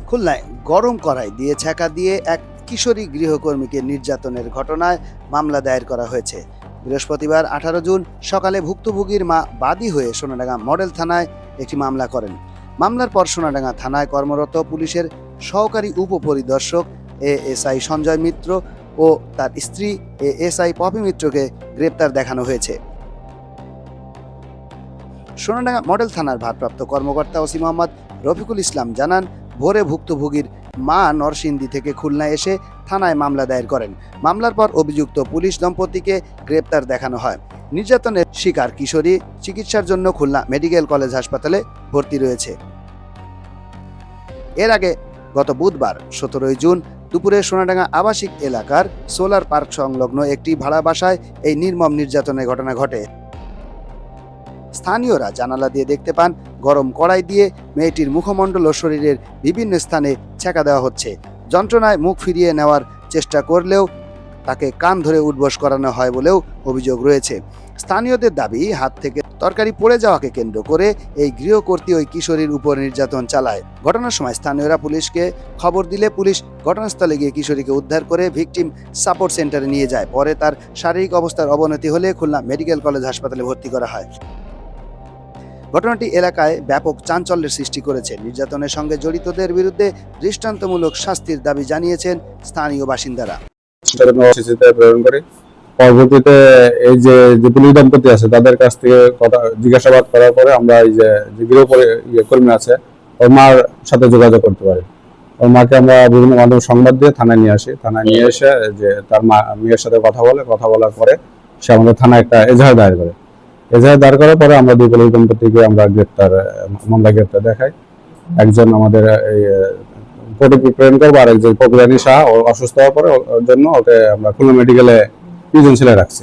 খুলনায় গরম কড়াই দিয়ে ছ্যাঁকা দিয়ে এক কিশোরী গৃহকর্মীকে নির্যাতনের ঘটনায় মামলা দায়ের করা হয়েছে। বৃহস্পতিবার 18 জুন সকালে ভুক্তভোগীর মা বাদী হয়ে সোনাডাঙ্গা মডেল থানায় একটি মামলা করেন। মামলার পর সোনাডাঙ্গা থানায় কর্মরত পুলিশের সহকারী উপপরিদর্শক এএসআই সঞ্জয় মিত্র ও তার স্ত্রী এএসআই পপি মিত্রকে গ্রেপ্তার দেখানো হয়েছে। সোনাডাঙ্গা মডেল থানার ভারপ্রাপ্ত কর্মকর্তা ওসি মোহাম্মদ রফিকুল ইসলাম জানান, ভোরে ভুক্তভোগীর মা নরসিংদী থেকে খুলনা এসে থানায় মামলা দায়ের করেন। মামলার পর অভিযুক্ত পুলিশ দম্পতিকে গ্রেপ্তার দেখানো হয়। নির্যাতনের শিকার কিশোরী চিকিৎসার জন্য খুলনা মেডিকেল কলেজ হাসপাতালে ভর্তি রয়েছে। এর আগে গত বুধবার 17 জুন দুপুরে সোনাডাঙ্গা আবাসিক এলাকার সোলার পার্ক সংলগ্ন একটি ভাড়া বাসায় এই নির্মম নির্যাতনের ঘটনা ঘটে। স্থানীয়রা জানালা দিয়ে দেখতে পান গরম কড়াই দিয়ে মেয়েটির মুখমণ্ডল ও শরীরের বিভিন্ন স্থানে ছ্যাঁকা দেওয়া হচ্ছে। যন্ত্রণায় মুখ ফিরিয়ে নেওয়ার চেষ্টা করলেও তাকে কান ধরে উঠবোস করানো হয় বলেও অভিযোগ রয়েছে। স্থানীয়দের দাবি, হাত থেকে তরকারি পড়ে যাওয়াকে কেন্দ্র করে এই গৃহকর্ত্রী ওই কিশোরীর উপর নির্যাতন চালায়। ঘটনার সময় স্থানীয়রা পুলিশকে খবর দিলে পুলিশ ঘটনাস্থলে গিয়ে কিশোরীকে উদ্ধার করে ভিকটিম সাপোর্ট সেন্টারে নিয়ে যায়। পরে তার শারীরিক অবস্থার অবনতি হলে খুলনা মেডিকেল কলেজ হাসপাতালে ভর্তি করা হয়। ঘটনাটি এলাকায় ব্যাপক চাঞ্চল্যের সৃষ্টি করেছে। নির্যাতনের সঙ্গে জড়িতদের বিরুদ্ধে দৃষ্টান্তমূলক শাস্তির দাবি জানিয়েছেন স্থানীয় বাসিন্দারা। পরবর্তীতে এই যে পুলিশ দম্পতি আছে তাদের কাছ থেকে কথা জিজ্ঞাসাবাদ করার পরে আমরা এই যে গৃহকর্মী আছে ওর মার সাথে যোগাযোগ করতে পারি। ওর মাকে আমরা বিভিন্ন মাধ্যম সংবাদ দিয়ে থানায় নিয়ে আসি। থানায় নিয়ে এসে যে তার মেয়ের সাথে কথা বলার পরে সে আমাদের থানায় একটা এজাহার দায়ের করে। এজাহার দায়ের করার পরে আমরা দুই পুলিশ দম্পতিকে আমরা মামলা গ্রেপ্তার দেখাই। একজন আমাদের এই প্রেরণ করবো, আর একজন পপিরানী শাহ অসুস্থ হওয়ার পরে ওর জন্য ওকে আমরা খুলনা মেডিকেলে প্রিজন সেলে রাখছি।